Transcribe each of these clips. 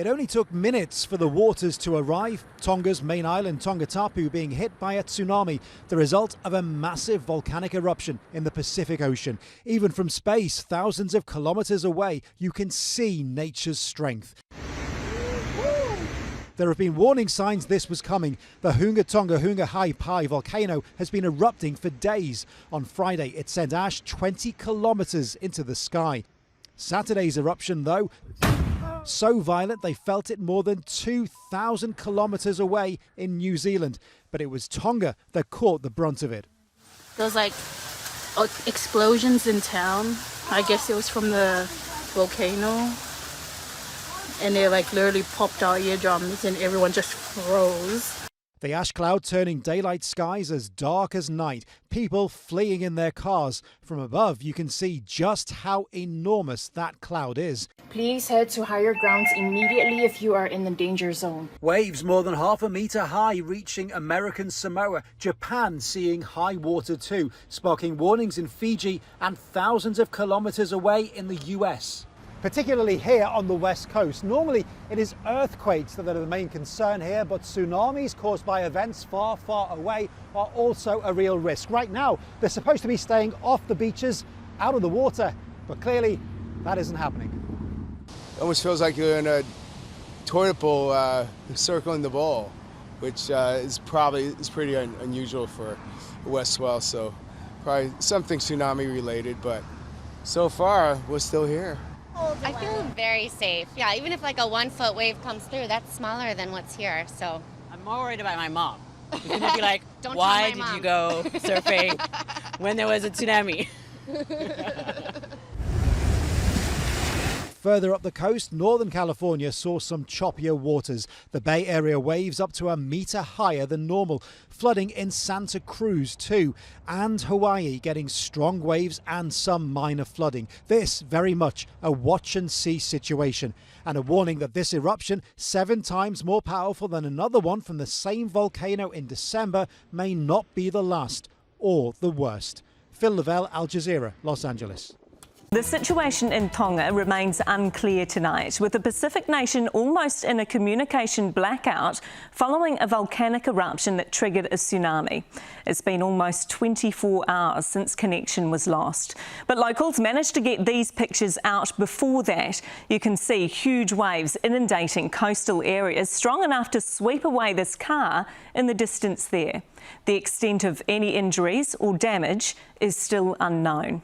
It only took minutes for the waters to arrive. Tonga's main island, Tonga Tapu, being hit by a tsunami, the result of a massive volcanic eruption in the Pacific Ocean. Even from space, thousands of kilometers away, you can see nature's strength. There have been warning signs this was coming. The Hunga Tonga Hunga Hai Pai volcano has been erupting for days. On Friday, it sent ash 20 kilometers into the sky. Saturday's eruption, though, so violent they felt it more than 2,000 kilometers away in New Zealand. But it was Tonga that caught the brunt of it. There was like explosions in town. I guess it was from the volcano. And they like literally popped our eardrums and everyone just froze. The ash cloud turning daylight skies as dark as night. People fleeing in their cars. From above, you can see just how enormous that cloud is. Please head to higher grounds immediately if you are in the danger zone. Waves more than half a metre high reaching American Samoa. Japan seeing high water too, sparking warnings in Fiji and thousands of kilometres away in the US. Particularly here on the west coast. Normally it is earthquakes that are the main concern here, but tsunamis caused by events far, far away are also a real risk. Right now, they're supposed to be staying off the beaches, out of the water, but clearly that isn't happening. It almost feels like you're in a toilet bowl circling the ball, which is pretty unusual for a west swell, so probably something tsunami related, but so far we're still here. I feel very safe. Yeah, even if like a 1 foot wave comes through, that's smaller than what's here, so. I'm more worried about my mom. She's gonna be like, Don't why tell my did you mom." go surfing when there was a tsunami? Further up the coast, Northern California saw some choppier waters. The Bay Area waves up to a metre higher than normal. Flooding in Santa Cruz too. And Hawaii getting strong waves and some minor flooding. This very much a watch and see situation. And a warning that this eruption, 7 times more powerful than another one from the same volcano in December, may not be the last or the worst. Phil Lavelle, Al Jazeera, Los Angeles. The situation in Tonga remains unclear tonight, with the Pacific nation almost in a communication blackout following a volcanic eruption that triggered a tsunami. It's been almost 24 hours since connection was lost. But locals managed to get these pictures out before that. You can see huge waves inundating coastal areas, strong enough to sweep away this car in the distance there. The extent of any injuries or damage is still unknown.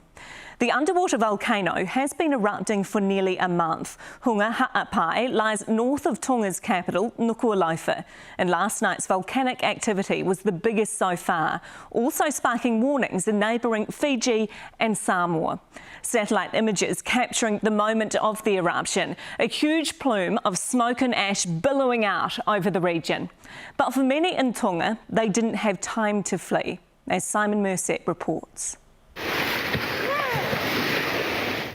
The underwater volcano has been erupting for nearly a month. Hunga Ha'apai lies north of Tonga's capital, Nuku'alofa, and last night's volcanic activity was the biggest so far, also sparking warnings in neighbouring Fiji and Samoa. Satellite images capturing the moment of the eruption, a huge plume of smoke and ash billowing out over the region. But for many in Tonga, they didn't have time to flee, as Simon Mercet reports.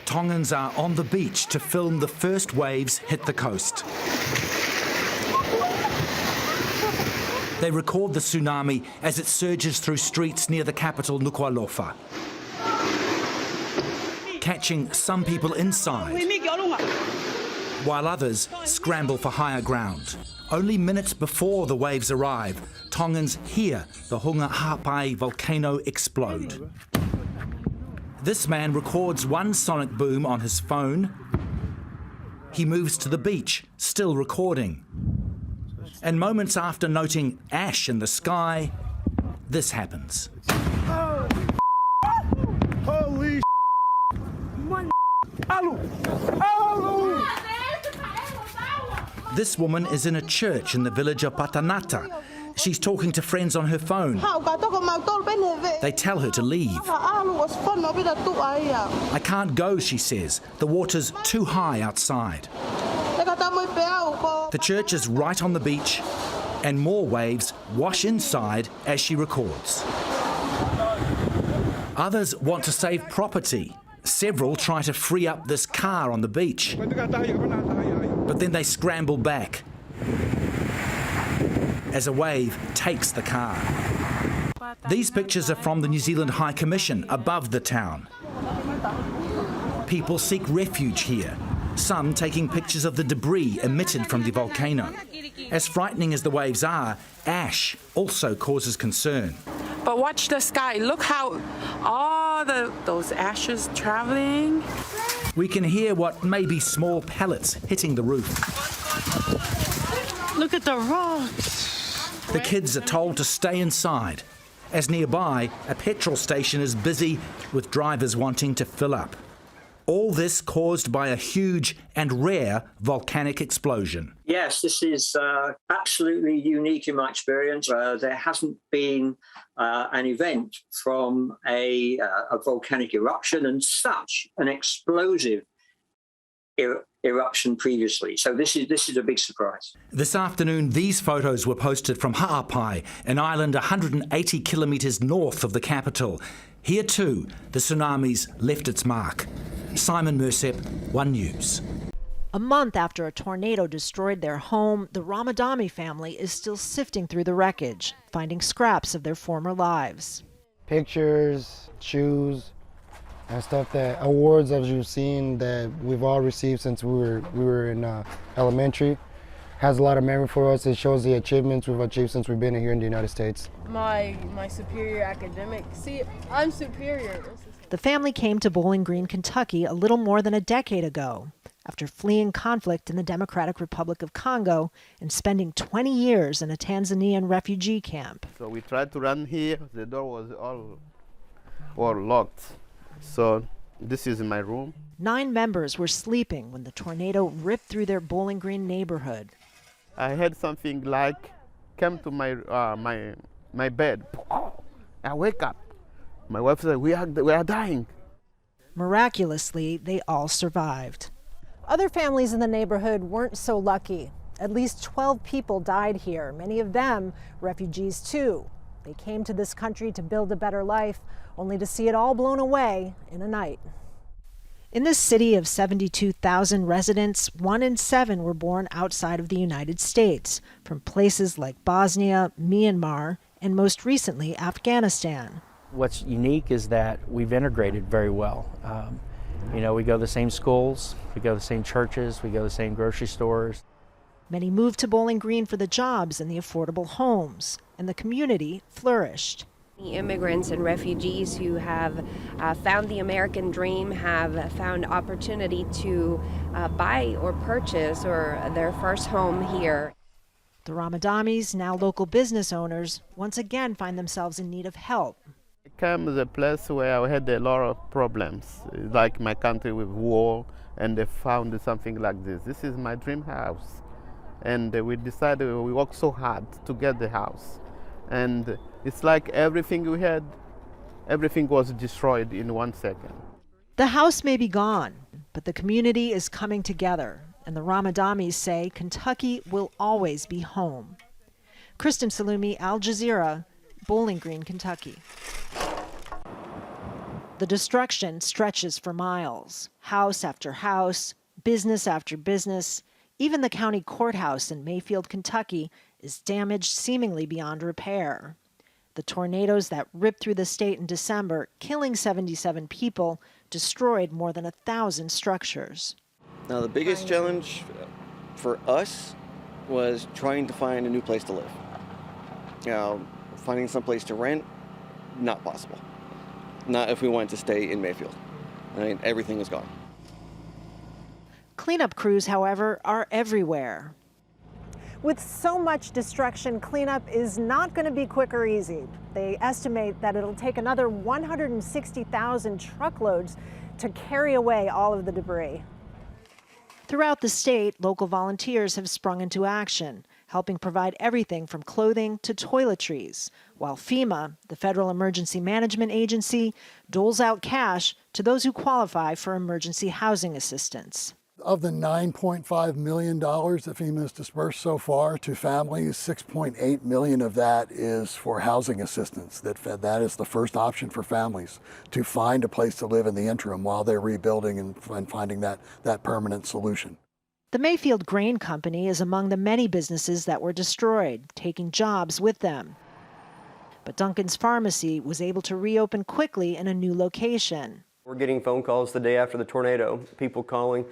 Tongans are on the beach to film the first waves hit the coast. They record the tsunami as it surges through streets near the capital, Nuku'alofa, catching some people inside, while others scramble for higher ground. Only minutes before the waves arrive, Tongans hear the Hunga Ha'apai volcano explode. This man records one sonic boom on his phone. He moves to the beach, still recording. And moments after noting ash in the sky, this happens. Holy This woman is in a church in the village of Patanata. She's talking to friends on her phone. They tell her to leave. I can't go, she says. The water's too high outside. The church is right on the beach, and more waves wash inside as she records. Others want to save property. Several try to free up this car on the beach, but then they scramble back as a wave takes the car. These pictures are from the New Zealand High Commission above the town. People seek refuge here. some taking pictures of the debris emitted from the volcano. As frightening as the waves are, ash also causes concern. But watch the sky. Look how all those ashes traveling. We can hear what may be small pellets hitting the roof. Look at the rocks. The kids are told to stay inside, as nearby a petrol station is busy with drivers wanting to fill up. All this caused by a huge and rare volcanic explosion. Yes, this is absolutely unique in my experience. There hasn't been an event from a volcanic eruption and such an explosive eruption previously. So this is a big surprise. This afternoon, these photos were posted from Ha'apai, an island 180 kilometres north of the capital. Here too, the tsunami's left its mark. Simon Mersep, One News. A month after a tornado destroyed their home, the Ramadami family is still sifting through the wreckage, finding scraps of their former lives. Pictures, shoes, and stuff that awards, as you've seen, that we've all received since we were in elementary. Has a lot of memory for us. It shows the achievements we've achieved since we've been here in the United States. My superior academic. See, I'm superior. The family came to Bowling Green, Kentucky a little more than a decade ago, after fleeing conflict in the Democratic Republic of Congo and spending 20 years in a Tanzanian refugee camp. So we tried to run here. The door was all locked. So this is my room. 9 members were sleeping when the tornado ripped through their Bowling Green neighborhood. I had something like come to my my bed. I wake up. My wife said, we are dying. Miraculously, they all survived. Other families in the neighborhood weren't so lucky. At least 12 people died here, many of them refugees too. They came to this country to build a better life, only to see it all blown away in a night. In this city of 72,000 residents, 1 in 7 were born outside of the United States, from places like Bosnia, Myanmar, and most recently Afghanistan. What's unique is that we've integrated very well. We go to the same schools, we go to the same churches, we go to the same grocery stores. Many moved to Bowling Green for the jobs and the affordable homes, and the community flourished. Immigrants and refugees who have found the American dream have found opportunity to buy or purchase or their first home here. The Ramadamis, now local business owners, once again find themselves in need of help. I came to a place where I had a lot of problems, like my country with war, and they found something like this. This is my dream house. And we decided, we worked so hard to get the house. And it's like everything we had, everything was destroyed in 1 second. The house may be gone, but the community is coming together, and the Ramadamis say Kentucky will always be home. Kristen Salumi, Al Jazeera, Bowling Green, Kentucky. The destruction stretches for miles. House after house, business after business. Even the county courthouse in Mayfield, Kentucky, is damaged seemingly beyond repair. The tornadoes that ripped through the state in December, killing 77 people, destroyed more than 1,000 structures. Now, the biggest challenge for us was trying to find a new place to live. Finding some place to rent, not possible. Not if we wanted to stay in Mayfield. Everything is gone. Cleanup crews, however, are everywhere. With so much destruction, cleanup is not going to be quick or easy. They estimate that it'll take another 160,000 truckloads to carry away all of the debris. Throughout the state, local volunteers have sprung into action, helping provide everything from clothing to toiletries, while FEMA, the Federal Emergency Management Agency, doles out cash to those who qualify for emergency housing assistance. Of the $9.5 million that FEMA has dispersed so far to families, $6.8 million of that is for housing assistance. That is the first option for families, to find a place to live in the interim while they're rebuilding and finding that permanent solution. The Mayfield Grain Company is among the many businesses that were destroyed, taking jobs with them. But Duncan's Pharmacy was able to reopen quickly in a new location. We're getting phone calls the day after the tornado, people calling,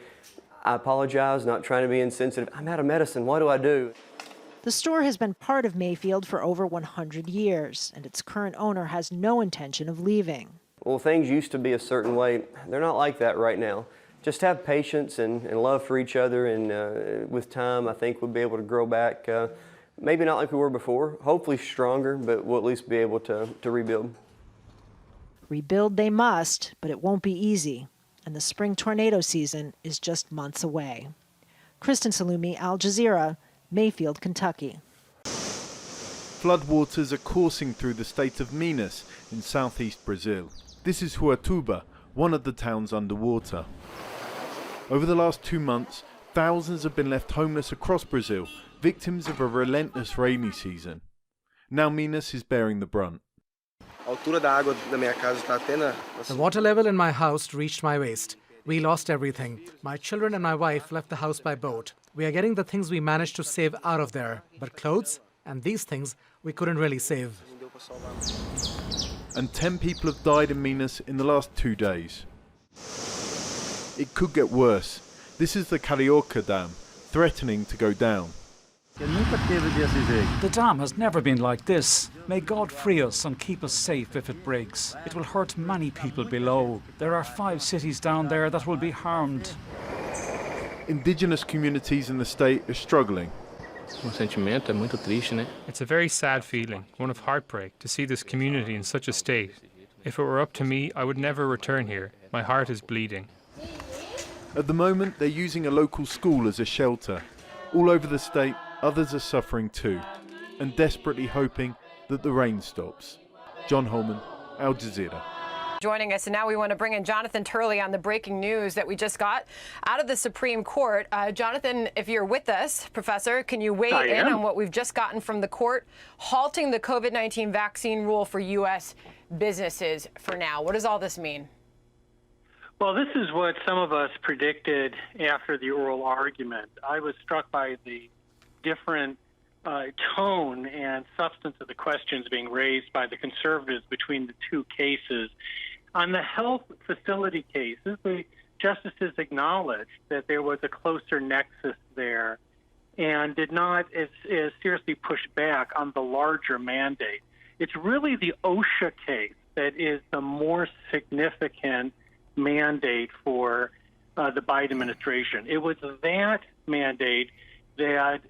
I apologize, not trying to be insensitive. I'm out of medicine. What do I do? The store has been part of Mayfield for over 100 years, and its current owner has no intention of leaving. Well, things used to be a certain way. They're not like that right now. Just have patience and love for each other, and with time, I think we'll be able to grow back. Maybe not like we were before, hopefully stronger, but we'll at least be able to rebuild. Rebuild they must, but it won't be easy, and the spring tornado season is just months away. Kristen Salumi, Al Jazeera, Mayfield, Kentucky. Floodwaters are coursing through the state of Minas in southeast Brazil. This is Huatuba, one of the towns underwater. Over the last 2 months, thousands have been left homeless across Brazil, victims of a relentless rainy season. Now Minas is bearing the brunt. The water level in my house reached my waist. We lost everything. My children and my wife left the house by boat. We are getting the things we managed to save out of there, but clothes and these things we couldn't really save. And 10 people have died in Minas in the last 2 days. It could get worse. This is the Carioca Dam, threatening to go down. The dam has never been like this. May God free us and keep us safe if it breaks. It will hurt many people below. There are 5 cities down there that will be harmed. Indigenous communities in the state are struggling. It's a very sad feeling, one of heartbreak, to see this community in such a state. If it were up to me, I would never return here. My heart is bleeding. At the moment, they're using a local school as a shelter. All over the state, others are suffering too, and desperately hoping that the rain stops. John Holman, Al Jazeera. Joining us, and now we want to bring in Jonathan Turley on the breaking news that we just got out of the Supreme Court. Jonathan, if you're with us, Professor, can you weigh in on what we've just gotten from the court, halting the COVID-19 vaccine rule for U.S. businesses for now? What does all this mean? Well, this is what some of us predicted after the oral argument. I was struck by the different tone and substance of the questions being raised by the conservatives between the two cases. On the health facility cases, the justices acknowledged that there was a closer nexus there and did not as seriously push back on the larger mandate. It's really the OSHA case that is the more significant mandate for the Biden administration. It was that mandate that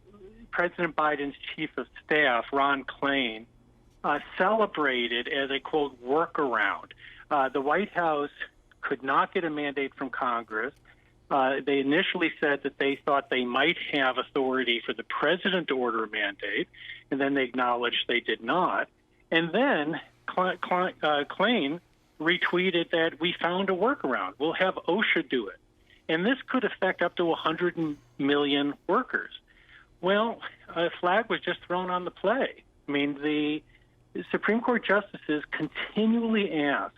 President Biden's chief of staff, Ron Klain, celebrated as a, quote, workaround. The White House could not get a mandate from Congress. They initially said that they thought they might have authority for the president to order a mandate, and then they acknowledged they did not. And then Klain retweeted that we found a workaround. We'll have OSHA do it. And this could affect up to 100 million workers. Well, a flag was just thrown on the play. I mean, the Supreme Court justices continually asked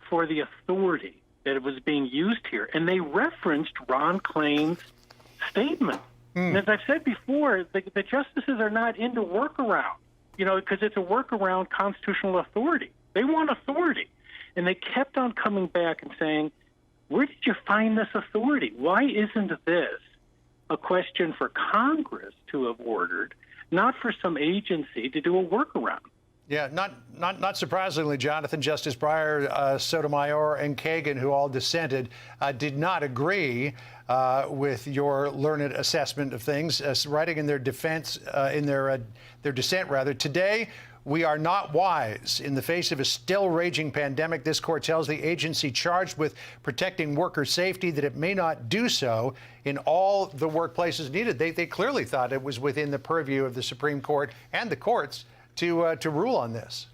for the authority that it was being used here, and they referenced Ron Klain's statement. And as I've said before, the justices are not into workaround, because it's a workaround constitutional authority. They want authority. And they kept on coming back and saying, where did you find this authority? Why isn't this a question for Congress to have ordered, not for some agency to do a workaround? Yeah, not surprisingly, Jonathan, Justice Breyer, Sotomayor, and Kagan, who all dissented, did not agree with your learned assessment of things, writing in their defense, in their dissent, rather. Today, we are not wise. In the face of a still raging pandemic, this court tells the agency charged with protecting worker safety that it may not do so in all the workplaces needed. They clearly thought it was within the purview of the Supreme Court and the courts to rule on this.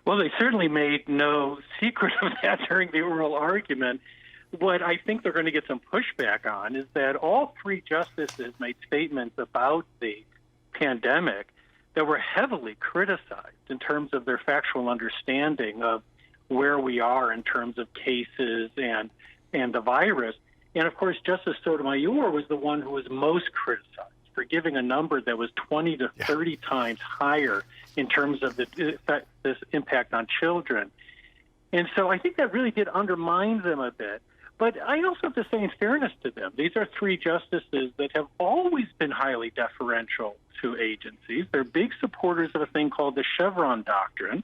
Well, they certainly made no secret of that during the oral argument. What I think they're going to get some pushback on is that all three justices made statements about the pandemic that were heavily criticized in terms of their factual understanding of where we are in terms of cases and the virus. And, of course, Justice Sotomayor was the one who was most criticized for giving a number that was 20 to 30 times higher in terms of this impact on children. And so I think that really did undermine them a bit. But I also have to say, in fairness to them, these are three justices that have always been highly deferential to agencies. They're big supporters of a thing called the Chevron doctrine.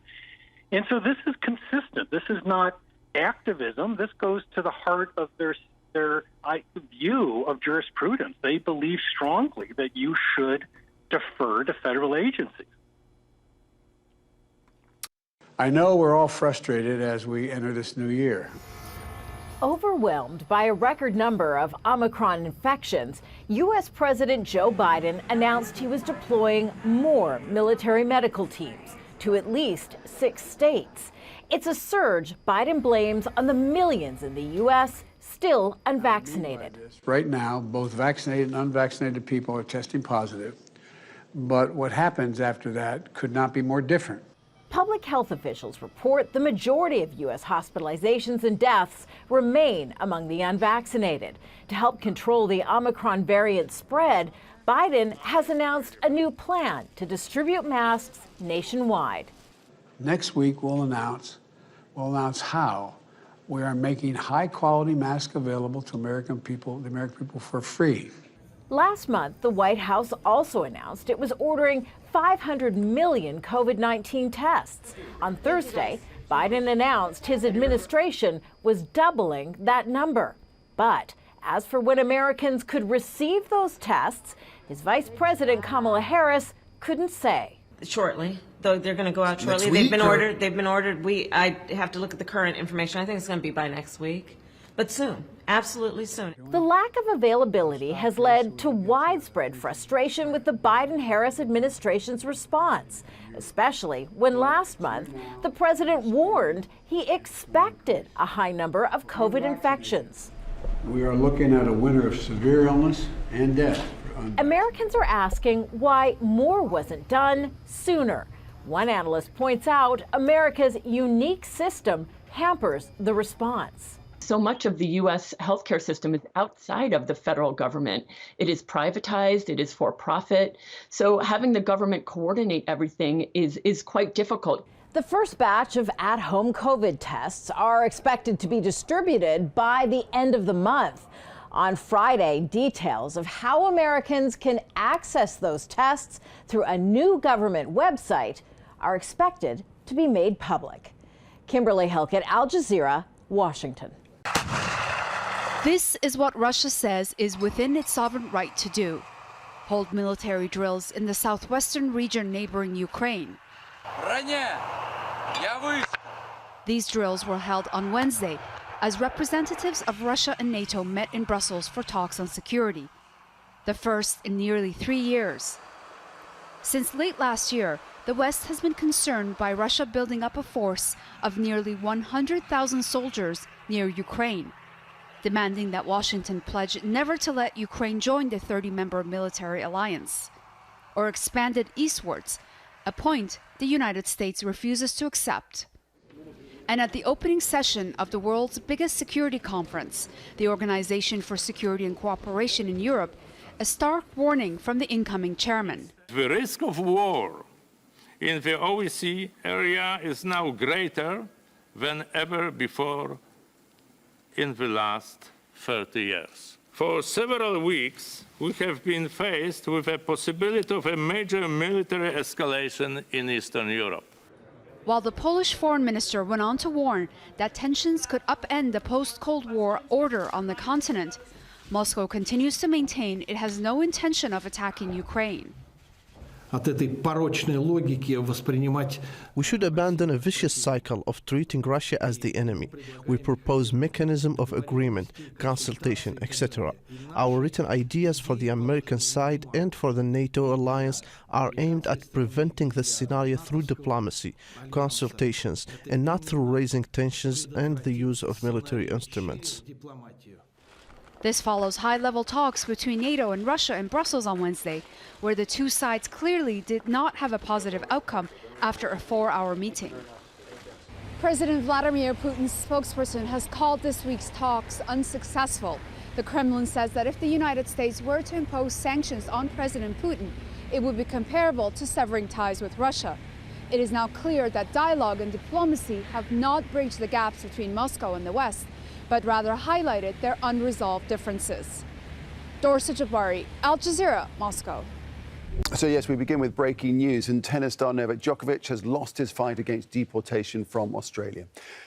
And so this is consistent. This is not activism. This goes to the heart of their view of jurisprudence. They believe strongly that you should defer to federal agencies. I know we're all frustrated as we enter this new year. Overwhelmed by a record number of Omicron infections, U.S. President Joe Biden announced he was deploying more military medical teams to at least 6 states. It's a surge Biden blames on the millions in the U.S. still unvaccinated. Right now, both vaccinated and unvaccinated people are testing positive, but what happens after that could not be more different. Public health officials report the majority of U.S. hospitalizations and deaths remain among the unvaccinated. To help control the Omicron variant spread, Biden has announced a new plan to distribute masks nationwide. Next week, we'll announce how we are making high-quality masks available to the American people for free. Last month, the White House also announced it was ordering 500 million COVID-19 tests. On Thursday, Biden announced his administration was doubling that number. But as for when Americans could receive those tests, his Vice President Kamala Harris couldn't say. Shortly, though they're going to go out shortly. They've been ordered. I have to look at the current information. I think it's going to be by next week. But soon, absolutely soon. The lack of availability has led to widespread frustration with the Biden-Harris administration's response, especially when last month the president warned he expected a high number of COVID infections. We are looking at a winter of severe illness and death. Americans are asking why more wasn't done sooner. One analyst points out America's unique system hampers the response. So much of the U.S. healthcare system is outside of the federal government. It is privatized, it is for profit. So having the government coordinate everything is quite difficult. The first batch of at-home COVID tests are expected to be distributed by the end of the month. On Friday, details of how Americans can access those tests through a new government website are expected to be made public. Kimberly Hilkett, Al Jazeera, Washington. This is what Russia says is within its sovereign right to do: hold military drills in the southwestern region neighboring Ukraine. These drills were held on Wednesday as representatives of Russia and NATO met in Brussels for talks on security, the first in nearly 3 years. Since late last year, the West has been concerned by Russia building up a force of nearly 100,000 soldiers near Ukraine, demanding that Washington pledge never to let Ukraine join the 30-member military alliance, or expand it eastwards, a point the United States refuses to accept. And at the opening session of the world's biggest security conference, the Organization for Security and Cooperation in Europe, a stark warning from the incoming chairman. The risk of war in the OSCE area is now greater than ever before in the last 30 years. For several weeks, we have been faced with a possibility of a major military escalation in Eastern Europe. While the Polish foreign minister went on to warn that tensions could upend the post-Cold War order on the continent, Moscow continues to maintain it has no intention of attacking Ukraine. We should abandon a vicious cycle of treating Russia as the enemy. We propose mechanism of agreement, consultation, etc. Our written ideas for the American side and for the NATO alliance are aimed at preventing this scenario through diplomacy, consultations, and not through raising tensions and the use of military instruments. This follows high-level talks between NATO and Russia in Brussels on Wednesday, where the two sides clearly did not have a positive outcome after a 4-hour meeting. President Vladimir Putin's spokesperson has called this week's talks unsuccessful. The Kremlin says that if the United States were to impose sanctions on President Putin, it would be comparable to severing ties with Russia. It is now clear that dialogue and diplomacy have not bridged the gaps between Moscow and the West, but rather highlighted their unresolved differences. Dorsa Jabari, Al Jazeera, Moscow. So yes, we begin with breaking news, and tennis star Novak Djokovic has lost his fight against deportation from Australia.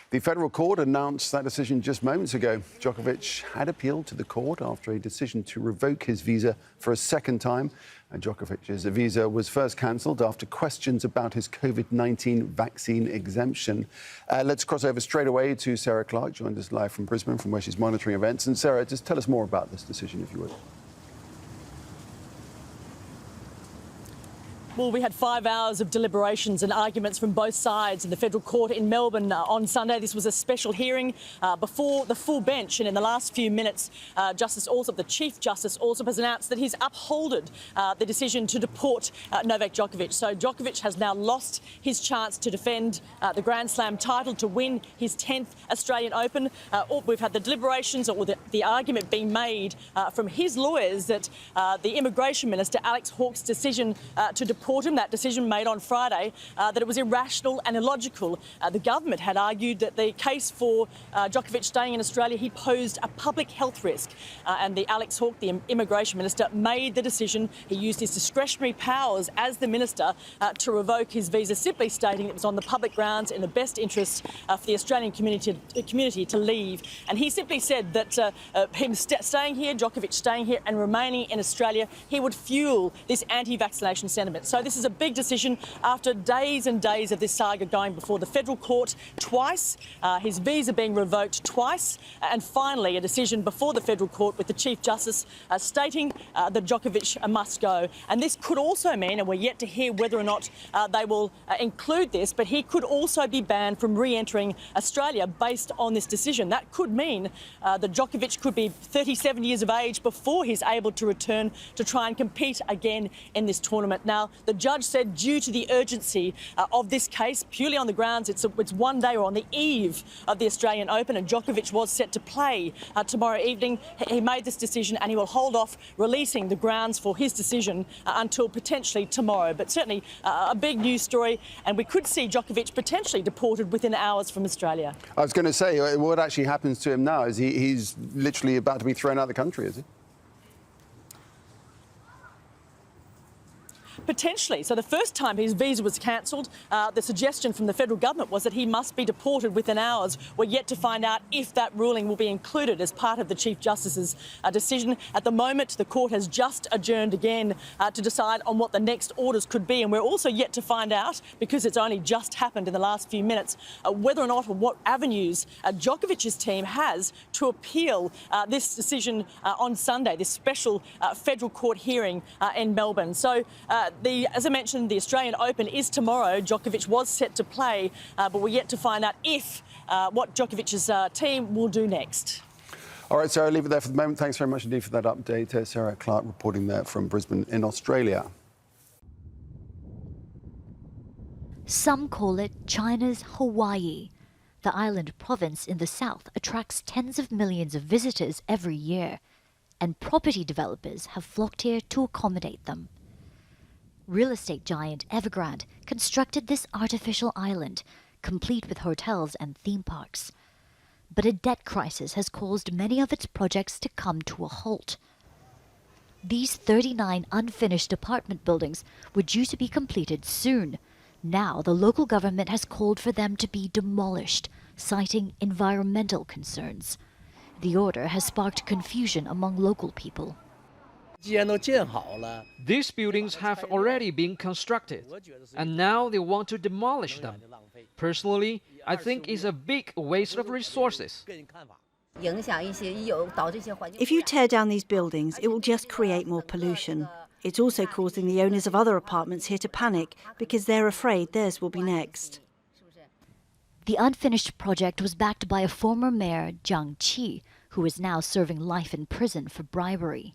The federal court announced that decision just moments ago. Djokovic had appealed to the court after a decision to revoke his visa for a second time. And Djokovic's visa was first cancelled after questions about his COVID-19 vaccine exemption. Let's cross over straight away to Sarah Clark, joined us live from Brisbane, from where she's monitoring events. And Sarah, just tell us more about this decision, if you would. Well, we had 5 hours of deliberations and arguments from both sides in the federal court in Melbourne on Sunday. This was a special hearing before the full bench, and in the last few minutes, Justice Alsop, the Chief Justice Alsop, has announced that he's upholded the decision to deport Novak Djokovic. So Djokovic has now lost his chance to defend the Grand Slam title, to win his 10th Australian Open. We've had the deliberations, or the argument being made from his lawyers that the Immigration Minister, Alex Hawke's decision to deport him, that decision made on Friday, that it was irrational and illogical. The government had argued that the case for Djokovic staying in Australia, he posed a public health risk. And the Alex Hawke, the Immigration Minister, made the decision. He used his discretionary powers as the minister to revoke his visa, simply stating it was on the public grounds in the best interest for the Australian community to leave. And he simply said that him staying here, Djokovic staying here and remaining in Australia, he would fuel this anti-vaccination sentiment. So this is a big decision after days and days of this saga going before the federal court twice, his visa being revoked twice, and finally a decision before the federal court with the Chief Justice stating that Djokovic must go. And this could also mean, and we're yet to hear whether or not they will include this, but he could also be banned from re-entering Australia based on this decision. That could mean that Djokovic could be 37 years of age before he's able to return to try and compete again in this tournament. Now, the judge said due to the urgency of this case, purely on the grounds it's one day or on the eve of the Australian Open, and Djokovic was set to play tomorrow evening, he made this decision and he will hold off releasing the grounds for his decision until potentially tomorrow. But certainly a big news story, and we could see Djokovic potentially deported within hours from Australia. I was going to say, what actually happens to him now? Is he's literally about to be thrown out of the country, is he? Potentially. So the first time his visa was cancelled, the suggestion from the federal government was that he must be deported within hours. We're yet to find out if that ruling will be included as part of the Chief Justice's decision. At the moment, the court has just adjourned again to decide on what the next orders could be. And we're also yet to find out, because it's only just happened in the last few minutes, whether or not, or what avenues Djokovic's team has to appeal this decision on Sunday, this special federal court hearing in Melbourne. So as I mentioned, the Australian Open is tomorrow. Djokovic was set to play, but we're yet to find out if what Djokovic's team will do next. All right, Sarah, leave it there for the moment. Thanks very much indeed for that update. Sarah Clark reporting there from Brisbane in Australia. Some call it China's Hawaii. The island province in the south attracts tens of millions of visitors every year, and property developers have flocked here to accommodate them. Real estate giant Evergrande constructed this artificial island, complete with hotels and theme parks. But a debt crisis has caused many of its projects to come to a halt. These 39 unfinished apartment buildings were due to be completed soon. Now the local government has called for them to be demolished, citing environmental concerns. The order has sparked confusion among local people. These buildings have already been constructed, and now they want to demolish them. Personally, I think it's a big waste of resources. If you tear down these buildings, it will just create more pollution. It's also causing the owners of other apartments here to panic because they're afraid theirs will be next. The unfinished project was backed by a former mayor, Jiang Qi, who is now serving life in prison for bribery.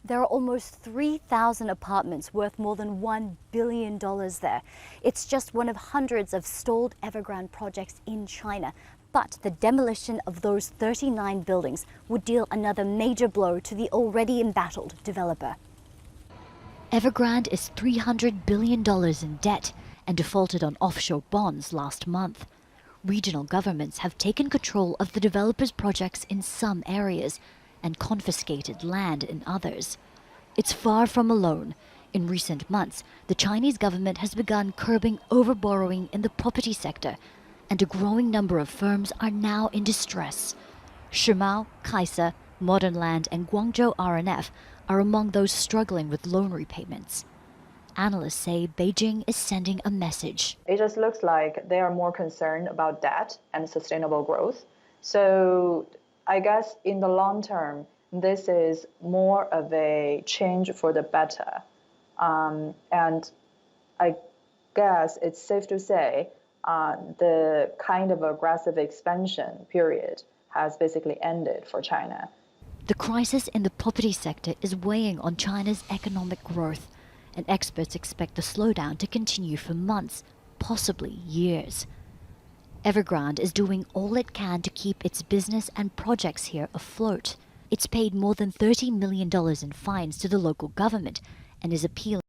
There are almost 3,000 apartments worth more than $1 billion there. It's just one of hundreds of stalled Evergrande projects in China. But the demolition of those 39 buildings would deal another major blow to the already embattled developer. Evergrande is $300 billion in debt and defaulted on offshore bonds last month. Regional governments have taken control of the developers' projects in some areas and confiscated land in others. It's far from alone. In recent months, the Chinese government has begun curbing overborrowing in the property sector, and a growing number of firms are now in distress. Shimao, Kaisa, Modern Land and Guangzhou RNF are among those struggling with loan repayments. Analysts say Beijing is sending a message. It just looks like they are more concerned about debt and sustainable growth. So I guess in the long term, this is more of a change for the better. And I guess it's safe to say the kind of aggressive expansion period has basically ended for China. The crisis in the property sector is weighing on China's economic growth, and experts expect the slowdown to continue for months, possibly years. Evergrande is doing all it can to keep its business and projects here afloat. It's paid more than $30 million in fines to the local government and is appealing